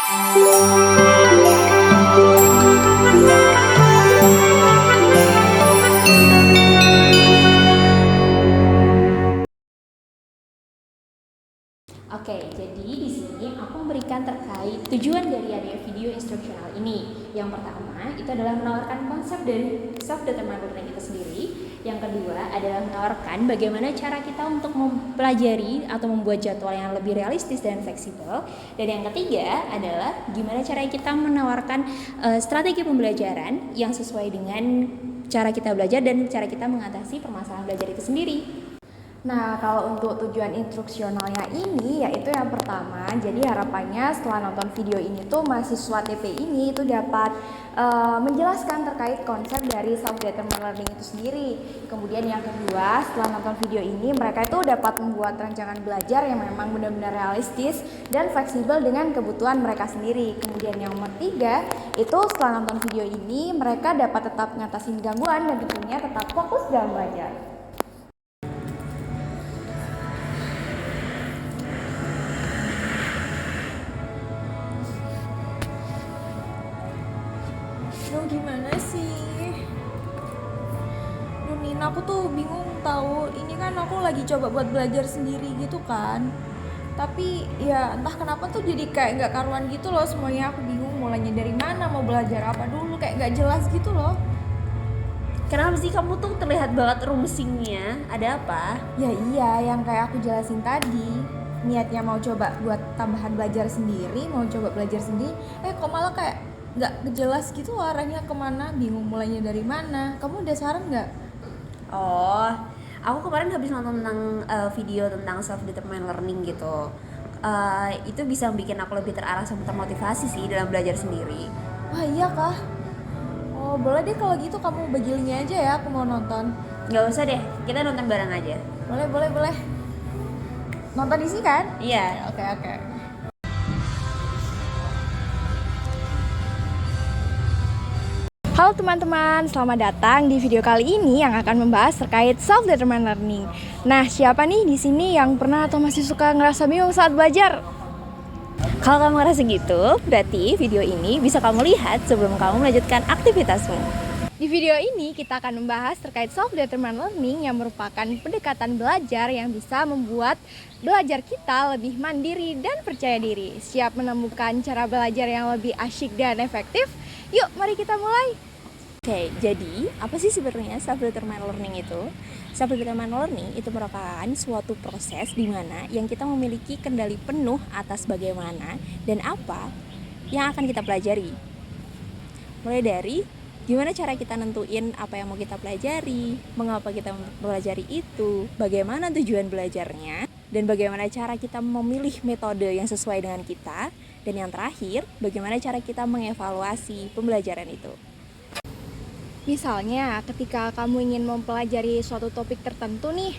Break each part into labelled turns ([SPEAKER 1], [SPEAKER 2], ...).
[SPEAKER 1] Oke, jadi di sini aku memberikan terkait tujuan dari adanya video instruksional ini. Yang pertama, itu adalah menawarkan konsep dari self-determined learning itu sendiri. Yang kedua adalah menawarkan bagaimana cara kita untuk mempelajari atau membuat jadwal yang lebih realistis dan fleksibel. Dan yang ketiga adalah gimana cara kita menawarkan strategi pembelajaran yang sesuai dengan cara kita belajar dan cara kita mengatasi permasalahan belajar itu sendiri.
[SPEAKER 2] Nah, kalau untuk tujuan instruksionalnya ini, yaitu yang pertama, jadi harapannya setelah nonton video ini tuh mahasiswa TP ini itu dapat menjelaskan terkait konsep dari self-determined learning itu sendiri. Kemudian yang kedua, setelah nonton video ini, mereka itu dapat membuat rancangan belajar yang memang benar-benar realistis dan fleksibel dengan kebutuhan mereka sendiri. Kemudian yang nomor tiga, itu setelah nonton video ini, mereka dapat tetap ngatasin gangguan dan tentunya tetap fokus dalam belajar.
[SPEAKER 3] Duh, gimana sih? Duh, Nina, aku tuh bingung tahu. Ini kan aku lagi coba buat belajar sendiri gitu kan. Tapi ya entah kenapa tuh jadi kayak nggak karuan gitu loh semuanya. Aku bingung mulainya dari mana, mau belajar apa dulu, kayak nggak jelas gitu loh.
[SPEAKER 1] Kenapa sih kamu tuh terlihat banget rumsingnya? Ada apa?
[SPEAKER 2] Ya iya, yang kayak aku jelasin tadi. Niatnya mau coba buat tambahan belajar sendiri, mau coba belajar sendiri. Kok malah kayak nggak jelas gitu loh arahnya kemana, bingung mulainya dari mana. Kamu ada saran nggak?
[SPEAKER 1] Oh, aku kemarin habis nonton tentang video tentang self-determined learning gitu. Itu bisa bikin aku lebih terarah sama termotivasi sih dalam belajar sendiri.
[SPEAKER 2] Wah iya kah? Oh boleh deh kalau gitu kamu bagi linknya aja ya, aku mau nonton.
[SPEAKER 1] Gak usah deh, kita nonton bareng aja.
[SPEAKER 2] Boleh. Nonton di sini kan?
[SPEAKER 1] Iya.
[SPEAKER 2] Oke. Halo teman-teman, selamat datang di video kali ini yang akan membahas terkait self-determined learning. Nah, siapa nih di sini yang pernah atau masih suka ngerasa bingung saat belajar?
[SPEAKER 1] Kalau kamu ngerasa gitu, berarti video ini bisa kamu lihat sebelum kamu melanjutkan aktivitasmu.
[SPEAKER 2] Di video ini kita akan membahas terkait self-determined learning yang merupakan pendekatan belajar yang bisa membuat belajar kita lebih mandiri dan percaya diri. Siap menemukan cara belajar yang lebih asyik dan efektif? Yuk, mari kita mulai.
[SPEAKER 1] Oke, jadi apa sih sebenarnya self-determined learning itu? Self-determined learning itu merupakan suatu proses di mana yang kita memiliki kendali penuh atas bagaimana dan apa yang akan kita pelajari. Mulai dari gimana cara kita nentuin apa yang mau kita pelajari, mengapa kita mempelajari itu, bagaimana tujuan belajarnya, dan bagaimana cara kita memilih metode yang sesuai dengan kita, dan yang terakhir, bagaimana cara kita mengevaluasi pembelajaran itu.
[SPEAKER 2] Misalnya, ketika kamu ingin mempelajari suatu topik tertentu nih,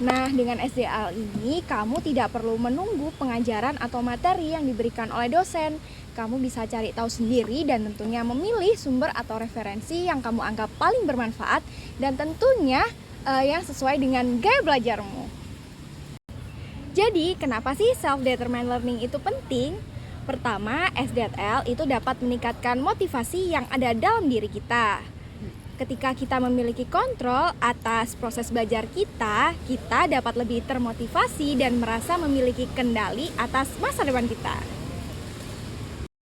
[SPEAKER 2] nah dengan SDL ini kamu tidak perlu menunggu pengajaran atau materi yang diberikan oleh dosen. Kamu bisa cari tahu sendiri dan tentunya memilih sumber atau referensi yang kamu anggap paling bermanfaat dan tentunya yang sesuai dengan gaya belajarmu. Jadi, kenapa sih self-determined learning itu penting? Pertama, SDL itu dapat meningkatkan motivasi yang ada dalam diri kita. Ketika kita memiliki kontrol atas proses belajar kita dapat lebih termotivasi dan merasa memiliki kendali atas masa depan kita.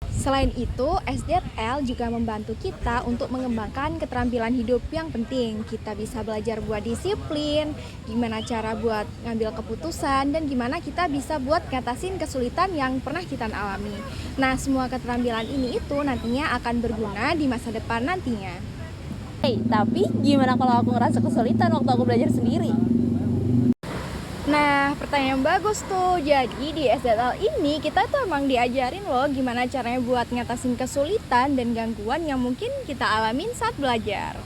[SPEAKER 2] Selain itu, SDL juga membantu kita untuk mengembangkan keterampilan hidup yang penting. Kita bisa belajar buat disiplin, gimana cara buat ngambil keputusan, dan gimana kita bisa buat ngatasin kesulitan yang pernah kita alami. Nah, semua keterampilan ini itu nantinya akan berguna di masa depan nantinya.
[SPEAKER 1] Tapi gimana kalau aku ngerasa kesulitan waktu aku belajar sendiri?
[SPEAKER 2] Nah, pertanyaan bagus tuh. Jadi di SDL ini kita tuh emang diajarin loh gimana caranya buat ngatasin kesulitan dan gangguan yang mungkin kita alamin saat belajar.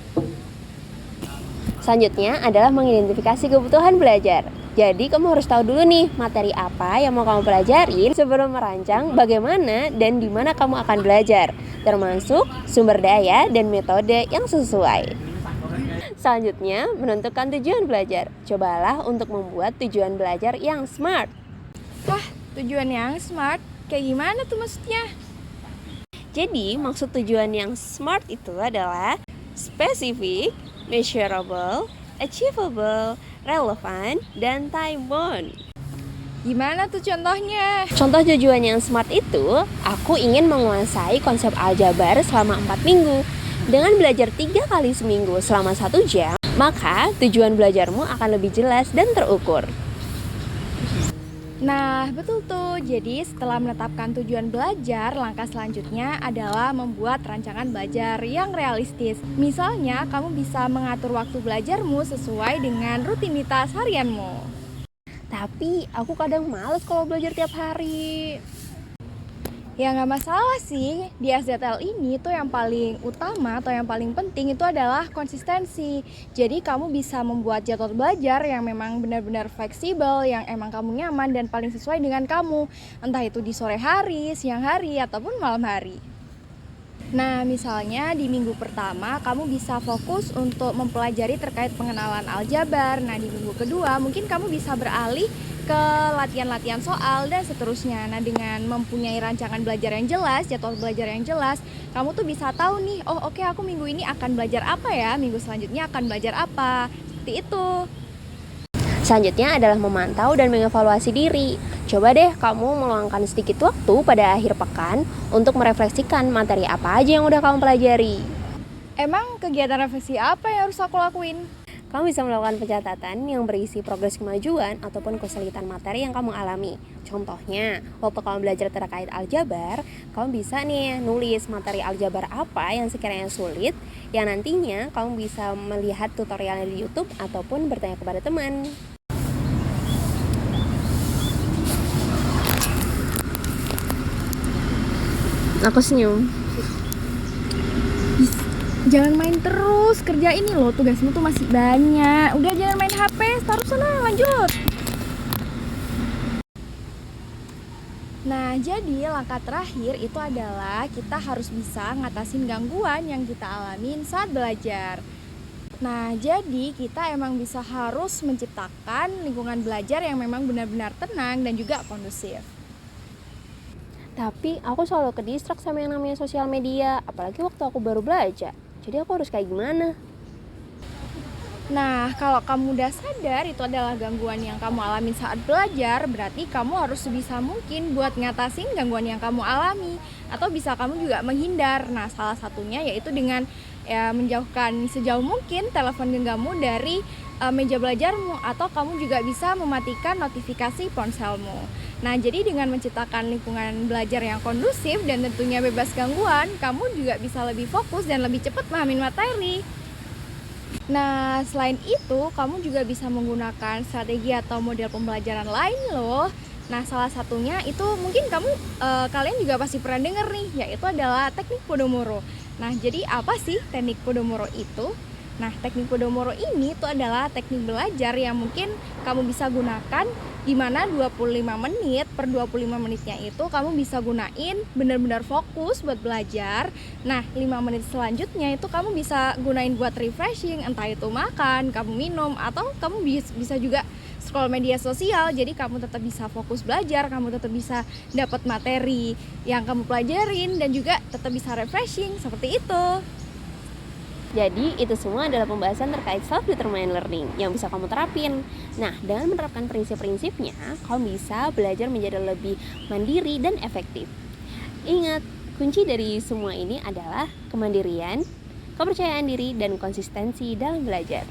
[SPEAKER 1] Selanjutnya adalah mengidentifikasi kebutuhan belajar. Jadi kamu harus tahu dulu nih materi apa yang mau kamu pelajarin sebelum merancang bagaimana dan di mana kamu akan belajar, termasuk sumber daya dan metode yang sesuai. Selanjutnya, menentukan tujuan belajar. Cobalah untuk membuat tujuan belajar yang smart.
[SPEAKER 2] Tujuan yang smart? Kayak gimana tuh maksudnya?
[SPEAKER 1] Jadi maksud tujuan yang SMART itu adalah specific, measurable, achievable, relevant, dan time bound.
[SPEAKER 2] Gimana tuh contohnya?
[SPEAKER 1] Contoh tujuan yang SMART itu, aku ingin menguasai konsep aljabar selama 4 minggu. Dengan belajar 3 kali seminggu selama 1 jam, maka tujuan belajarmu akan lebih jelas dan terukur.
[SPEAKER 2] Nah, betul tuh. Jadi setelah menetapkan tujuan belajar, langkah selanjutnya adalah membuat rancangan belajar yang realistis. Misalnya, kamu bisa mengatur waktu belajarmu sesuai dengan rutinitas harianmu.
[SPEAKER 1] Tapi aku kadang males kalau belajar tiap hari.
[SPEAKER 2] Ya nggak masalah sih, di SDTL ini tuh yang paling utama atau yang paling penting itu adalah konsistensi. Jadi kamu bisa membuat jadwal belajar yang memang benar-benar fleksibel, yang emang kamu nyaman dan paling sesuai dengan kamu. Entah itu di sore hari, siang hari, ataupun malam hari. Nah, misalnya di minggu pertama kamu bisa fokus untuk mempelajari terkait pengenalan aljabar. Nah, di minggu kedua mungkin kamu bisa beralih ke latihan-latihan soal dan seterusnya. Nah, dengan mempunyai rancangan belajar yang jelas, jadwal belajar yang jelas, kamu tuh bisa tahu nih, oh oke, aku minggu ini akan belajar apa ya, minggu selanjutnya akan belajar apa. Seperti itu.
[SPEAKER 1] Selanjutnya adalah memantau dan mengevaluasi diri. Coba deh kamu meluangkan sedikit waktu pada akhir pekan untuk merefleksikan materi apa aja yang udah kamu pelajari.
[SPEAKER 2] Emang kegiatan refleksi apa yang harus aku lakuin?
[SPEAKER 1] Kamu bisa melakukan pencatatan yang berisi progres kemajuan ataupun kesulitan materi yang kamu alami. Contohnya, waktu kamu belajar terkait aljabar, kamu bisa nih nulis materi aljabar apa yang sekiranya sulit, yang nantinya kamu bisa melihat tutorialnya di YouTube ataupun bertanya kepada teman. Aku senyum.
[SPEAKER 2] Jangan main terus, kerja ini loh, tugasmu tuh masih banyak. Udah jangan main HP, taruh sana, lanjut. Nah, jadi langkah terakhir itu adalah kita harus bisa ngatasin gangguan yang kita alamin saat belajar. Nah, jadi kita emang bisa harus menciptakan lingkungan belajar yang memang benar-benar tenang dan juga kondusif.
[SPEAKER 1] Tapi aku selalu ke-distract sama yang namanya sosial media, apalagi waktu aku baru belajar. Jadi aku harus kayak gimana?
[SPEAKER 2] Nah, kalau kamu udah sadar itu adalah gangguan yang kamu alami saat belajar, berarti kamu harus sebisa mungkin buat ngatasin gangguan yang kamu alami. Atau bisa kamu juga menghindar. Nah, salah satunya yaitu dengan menjauhkan sejauh mungkin telepon genggammu dari meja belajarmu. Atau kamu juga bisa mematikan notifikasi ponselmu. Nah, jadi dengan menciptakan lingkungan belajar yang kondusif dan tentunya bebas gangguan, kamu juga bisa lebih fokus dan lebih cepat memahami materi. Nah, selain itu, kamu juga bisa menggunakan strategi atau model pembelajaran lain loh. Nah, salah satunya itu mungkin kalian juga pasti pernah dengar nih, yaitu adalah teknik Pomodoro. Nah, jadi apa sih teknik Pomodoro itu? Nah, teknik Pomodoro ini tuh adalah teknik belajar yang mungkin kamu bisa gunakan di mana 25 menit per 25 menitnya itu kamu bisa gunain benar-benar fokus buat belajar. Nah, 5 menit selanjutnya itu kamu bisa gunain buat refreshing, entah itu makan, kamu minum, atau kamu bisa juga scroll media sosial. Jadi kamu tetap bisa fokus belajar, kamu tetap bisa dapat materi yang kamu pelajarin dan juga tetap bisa refreshing, seperti itu.
[SPEAKER 1] Jadi itu semua adalah pembahasan terkait self-determined learning yang bisa kamu terapin. Nah, dengan menerapkan prinsip-prinsipnya, kamu bisa belajar menjadi lebih mandiri dan efektif. Ingat, kunci dari semua ini adalah kemandirian, kepercayaan diri, dan konsistensi dalam belajar.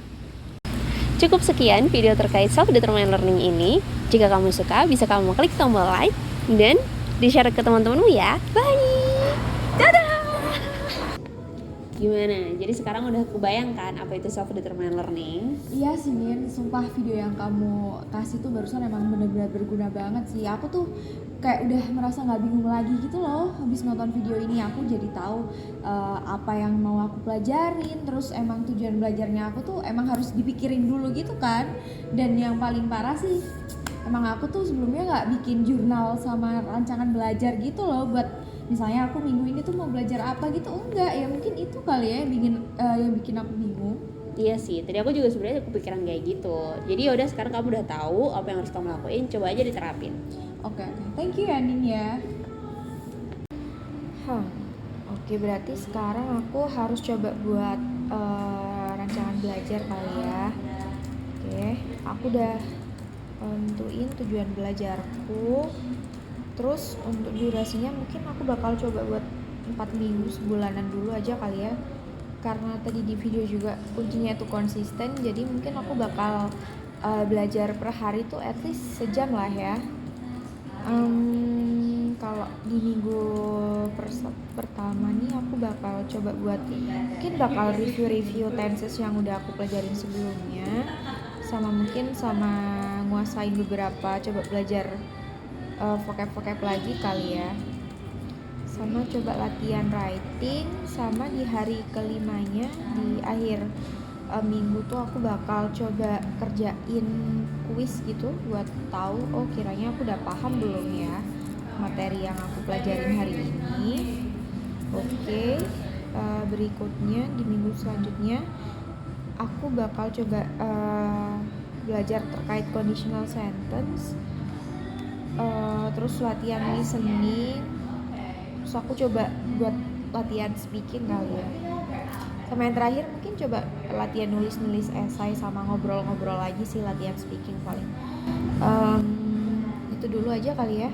[SPEAKER 1] Cukup sekian video terkait self-determined learning ini. Jika kamu suka, bisa kamu klik tombol like dan di-share ke teman-temanmu ya. Bye! Dadah! Gimana? Jadi sekarang udah kebayangkan apa itu self-determined learning?
[SPEAKER 2] Iya sih Min, sumpah video yang kamu kasih tuh barusan emang benar-benar berguna banget sih. Aku tuh kayak udah merasa nggak bingung lagi gitu loh. Habis nonton video ini aku jadi tahu apa yang mau aku pelajarin. Terus emang tujuan belajarnya aku tuh emang harus dipikirin dulu gitu kan. Dan yang paling parah sih, emang aku tuh sebelumnya nggak bikin jurnal sama rancangan belajar gitu loh buat misalnya aku minggu ini tuh mau belajar apa gitu, enggak ya, mungkin itu kali ya yang bikin aku bingung.
[SPEAKER 1] Iya sih, tadi aku juga sebenarnya kepikiran kayak gitu. Jadi yaudah, sekarang kamu udah tahu apa yang harus kamu lakuin, coba aja diterapin.
[SPEAKER 2] Oke. Thank you ya Nin ya.
[SPEAKER 3] Oke, berarti sekarang aku harus coba buat rancangan belajar kali ya. Oke, aku udah tentuin tujuan belajarku. Terus untuk durasinya mungkin aku bakal coba buat 4 minggu, sebulanan dulu aja kali ya. Karena tadi di video juga kuncinya itu konsisten, jadi mungkin aku bakal belajar per hari tuh at least sejam lah ya. Kalau di minggu pertama nih aku bakal coba buat, mungkin bakal review tenses yang udah aku pelajarin sebelumnya, sama mungkin sama nguasain beberapa, coba belajar vocab lagi kali ya, sama coba latihan writing, sama di hari kelimanya di akhir minggu tuh aku bakal coba kerjain kuis gitu buat tahu oh kiranya aku udah paham belum ya materi yang aku pelajarin hari ini. Oke, berikutnya di minggu selanjutnya aku bakal coba belajar terkait conditional sentence, terus latihan listening, terus aku coba buat latihan speaking kali ya, sama yang terakhir mungkin coba latihan nulis esai sama ngobrol-ngobrol lagi sih, latihan speaking paling. Itu dulu aja kali ya.